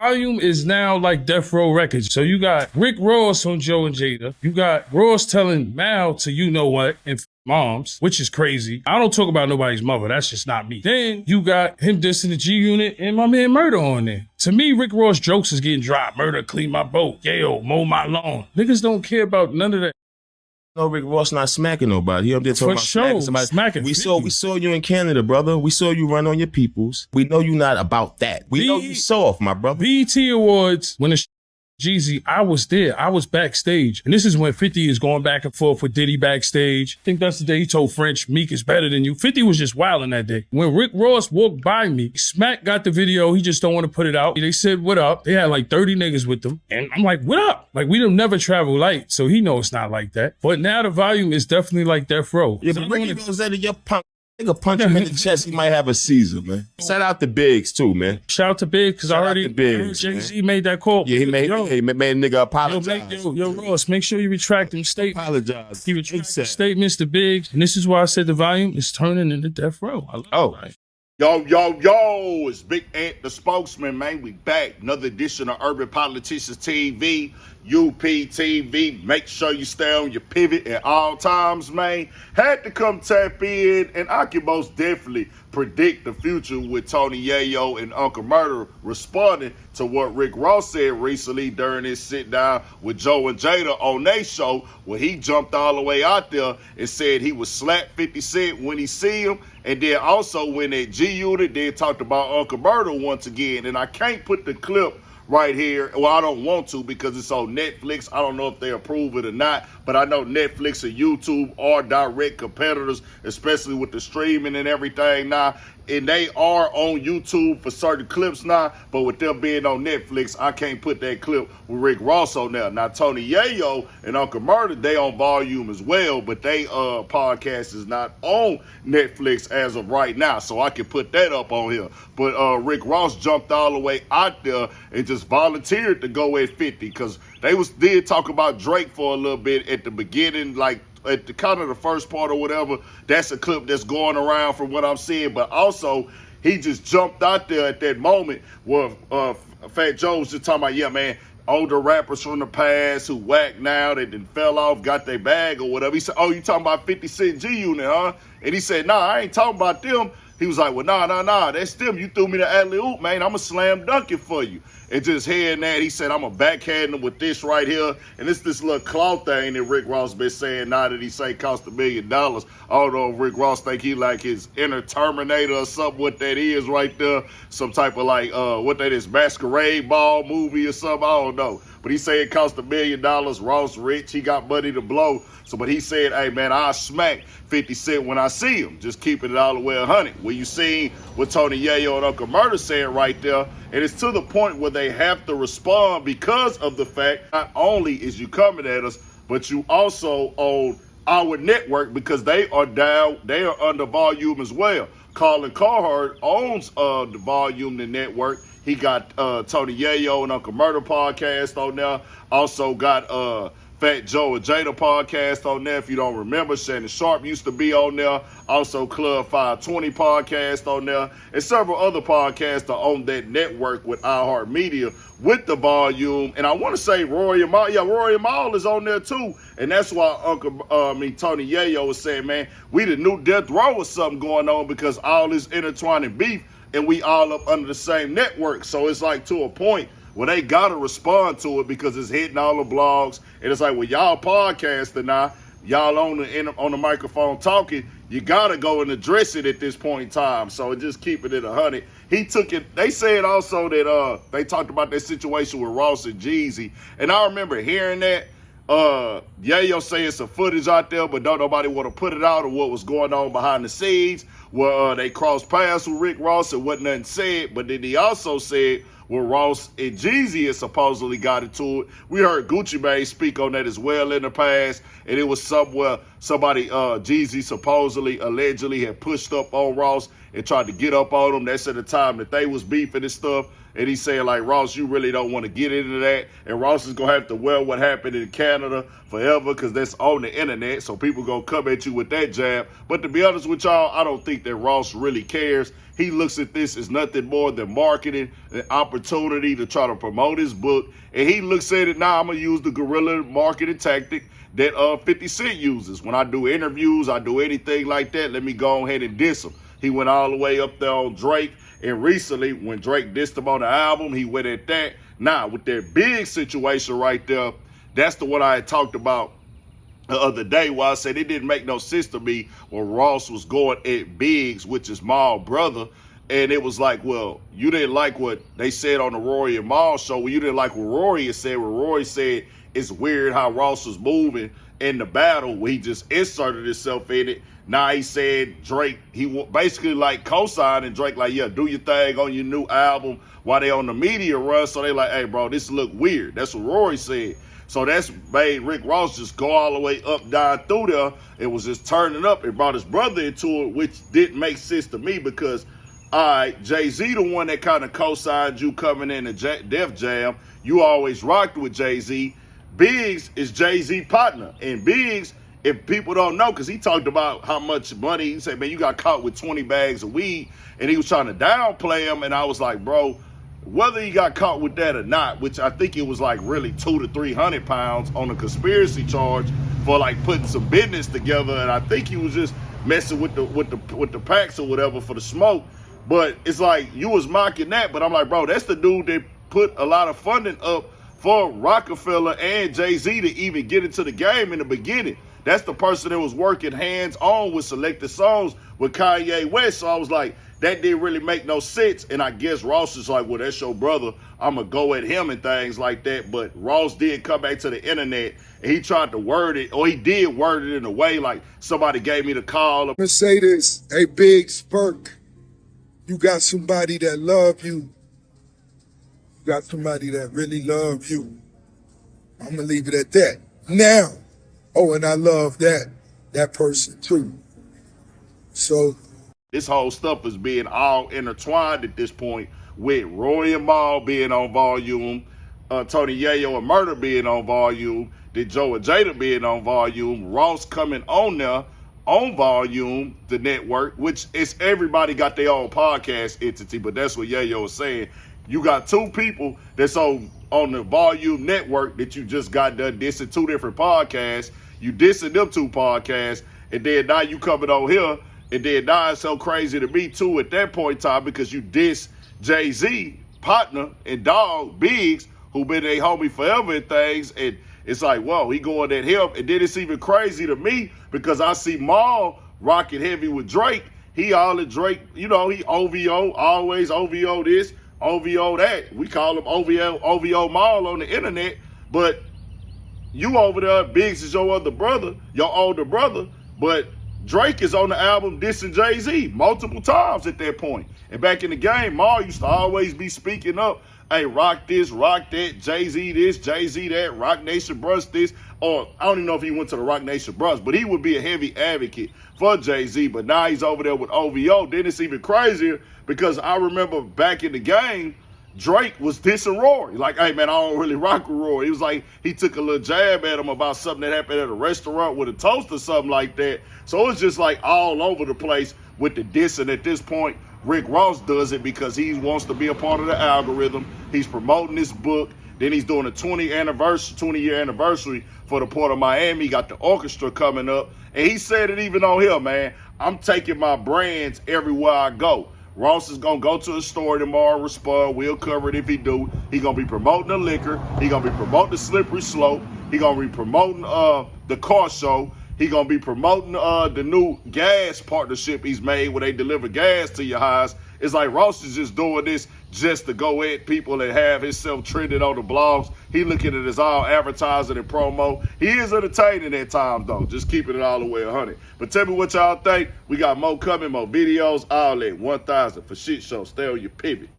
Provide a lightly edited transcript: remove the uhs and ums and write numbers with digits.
Volume is now like Death Row Records. So you got Rick Ross on Joe and Jada. You got Ross telling Mal to you know what and moms, which is crazy. I don't talk about nobody's mother. That's just not me. Then you got him dissing the G Unit and my man Murder on there. To me, Rick Ross jokes is getting dropped. Murder, clean my boat. Yayo, mow my lawn. Niggas don't care about none of that. No, Rick Ross not smacking nobody. He up there talking For about sure, smacking somebody. We saw you in Canada, brother. We saw you run on your peoples. We know you not about that. We know you soft, my brother. BET Awards, when the Jeezy, I was there. I was backstage. And this is when 50 is going back and forth with Diddy backstage. I think that's the day he told French, Meek is better than you. 50 was just wilding that day. When Rick Ross walked by me, Smack got the video. He just don't want to put it out. They said, what up? They had like 30 niggas with them. And I'm like, what up? Like, we don't never travel light. So he know it's not like that. But now the volume is definitely like Death Row. Yeah, but Ricky goes out of your punk. Nigga punch him in the chest, he might have a seizure, man. Shout out to Biggs too, man. Shout out to Biggs, because I already heard Jay-Z made that call. Yeah, he made a nigga apologize. Yo, Ross, make sure you retract them statements. Apologize. He retracted statements to Biggs, and this is why I said the volume is turning into Death Row. Right. Yo, it's Big Ant, the spokesman, man. We back. Another edition of Urban Politicians TV, UPTV. Make sure you stay on your pivot at all times, man. Had to come tap in, and I can most definitely predict the future with Tony Yayo and Uncle Murder responding to what Rick Ross said recently during his sit down with Joe and Jada on their show, where he jumped all the way out there and said he would slap 50 Cent when he see him. And then also when at G Unit, they talked about Uncle Murder once again. And I can't put the clip right here. Well, I don't want to because it's on Netflix. I don't know if they approve it or not, but I know Netflix and YouTube are direct competitors, especially with the streaming and everything now. And they are on YouTube for certain clips now, but with them being on Netflix, I can't put that clip with Rick Ross on there. Now, Tony Yayo and Uncle Murder, they on Volume as well, but they podcast is not on Netflix as of right now, so I can put that up on here. But Rick Ross jumped all the way out there and just volunteered to go at 50, because they did talk about Drake for a little bit at the beginning, like at the kind of the first part or whatever. That's a clip that's going around from what I'm seeing. But also, he just jumped out there at that moment where Fat Joe was just talking about, yeah, man, older rappers from the past who whack now, they done fell off, got their bag or whatever. He said, oh, you talking about 50 Cent G Unit, huh? And he said, nah, I ain't talking about them. He was like, well, nah, that's them. You threw me the alley-oop, man. I'm a slam dunk it for you. And just hearing that, he said, I'm a backhand him with this right here. And it's this little clout thing that Rick Ross been saying now that he say cost $1 million. Although Rick Ross think he like his inner Terminator or something, what that is right there. Some type of like, what that is, masquerade ball movie or something, I don't know. But he said it cost $1 million. Ross rich, he got money to blow. So, but he said, hey, man, I'll smack 50 Cent when I see him. Just keeping it all the way 100. Well, you seen what Tony Yayo and Uncle Murder saying right there. And it's to the point where they have to respond because of the fact not only is you coming at us, but you also own our network, because they are down, they are under Volume as well. Colin Carhart owns the Volume, the network. He got Tony Yayo and Uncle Murder podcast on there. Also got Fat Joe and Jada podcast on there. If you don't remember, Shannon Sharp used to be on there. Also Club 520 podcast on there. And several other podcasts are on that network with iHeartMedia with the Volume. And I want to say Rory and Mal. Yeah, Rory and Mal is on there too. And that's why Tony Yayo was saying, man, we the new Death Row or something going on, because all this intertwining beef and we all up under the same network. So it's like to a point well, they got to respond to it because it's hitting all the blogs. And it's like, well, y'all podcasting now, y'all on the microphone talking, you got to go and address it at this point in time. So just keeping it 100. He took it. They said also that they talked about that situation with Ross and Jeezy. And I remember hearing that. Yayo say it's some footage out there, but don't nobody want to put it out or what was going on behind the scenes. Where they crossed paths with Rick Ross and wasn't nothing said. But then he also said, where Ross and Jeezy has supposedly got into it. We heard Gucci Mane speak on that as well in the past, and it was somewhere somebody, Jeezy supposedly, allegedly had pushed up on Ross and tried to get up on him. That's at the time that they was beefing and stuff. And he said, like, Ross, you really don't want to get into that. And Ross is going to have to wear what happened in Canada forever, because that's on the internet. So people going to come at you with that jab. But to be honest with y'all, I don't think that Ross really cares. He looks at this as nothing more than marketing, an opportunity to try to promote his book. And he looks at it, now I'm going to use the guerrilla marketing tactic that 50 Cent uses. When I do interviews, I do anything like that, let me go ahead and diss him. He went all the way up there on Drake. And recently, when Drake dissed him on the album, he went at that. Now, with that big situation right there, that's the one I had talked about the other day where I said it didn't make no sense to me when Ross was going at Biggs, which is Maul brother. And it was like, well, you didn't like what they said on the Rory and Maul show. Well, you didn't like what Rory had said. Where Rory said it's weird how Ross was moving in the battle where he just inserted himself in it. Now he said Drake, he basically like co-signing Drake like, yeah, do your thing on your new album while they on the media run. So they like, hey, bro, this look weird. That's what Rory said. So that's made Rick Ross just go all the way up, down through there. It was just turning up. It brought his brother into it, which didn't make sense to me because, all right, Jay-Z the one that kind of co-signed you coming in the Def Jam. You always rocked with Jay-Z. Biggs is Jay-Z partner. And Biggs, if people don't know, because he talked about how much money, he said, man, you got caught with 20 bags of weed. And he was trying to downplay him. And I was like, bro, whether he got caught with that or not, which I think it was like really 200 to 300 pounds on a conspiracy charge for like putting some business together, and I think he was just messing with the packs or whatever for the smoke. But it's like you was mocking that, but I'm like, bro, that's the dude that put a lot of funding up for Rockefeller and Jay-Z to even get into the game in the beginning. That's the person that was working hands-on with selected songs with Kanye West. So I was like, that didn't really make no sense. And I guess Ross is like, well, that's your brother. I'm going to go at him and things like that. But Ross did come back to the internet and he tried to word it, or he did word it in a way like somebody gave me the call. I'm going to say this, hey, Big Spurk, you got somebody that love you. You got somebody that really love you. I'm going to leave it at that. Now, oh, and I love that person too. So this whole stuff is being all intertwined at this point with Roy and Maul being on volume, Tony Yayo and Murder being on volume, then Joe and Jada being on volume, Ross coming on there on volume, the network, which is everybody got their own podcast entity, but that's what Yayo is saying. You got two people that's on the volume network that you just got done dissing two different podcasts. You dissing them two podcasts, and then now you coming on here. And then now it's so crazy to me, too, at that point in time, because you diss Jay-Z, partner, and dog, Biggs, who been a homie forever and things. And it's like, whoa, he going at him. And then it's even crazy to me because I see Maul rocking heavy with Drake. He all in Drake, you know, he OVO, always OVO this, OVO that. We call him OVO Maul on the internet. But you over there, Biggs is your other brother, your older brother, but Drake is on the album dissing Jay-Z multiple times at that point. And back in the game, Maul used to always be speaking up, hey, rock this, rock that, Jay-Z this, Jay-Z that, Rock Nation Brush this. Or I don't even know if he went to the Rock Nation Brush, but he would be a heavy advocate for Jay-Z. But now he's over there with OVO. Then it's even crazier because I remember back in the game, Drake was dissing Rory. Like, hey, man, I don't really rock with Rory. He was like, he took a little jab at him about something that happened at a restaurant with a toast or something like that. So it's just like all over the place with the dissing. At this point, Rick Ross does it because he wants to be a part of the algorithm. He's promoting this book. Then he's doing a 20-year anniversary for the Port of Miami. He got the orchestra coming up. And he said it even on here, man. I'm taking my brands everywhere I go. Ross is going to go to a store tomorrow, respond. We'll cover it if he do. He going to be promoting the liquor. He going to be promoting the slippery slope. He going to be promoting the car show. He going to be promoting the new gas partnership he's made where they deliver gas to your house. It's like Ross is just doing this just to go at people and have himself trending on the blogs. He looking at it as all advertising and promo. He is entertaining at times, though, just keeping it all the way 100. But tell me what y'all think. We got more coming, more videos, all that. 1,000 for shit show. Stay on your pivot.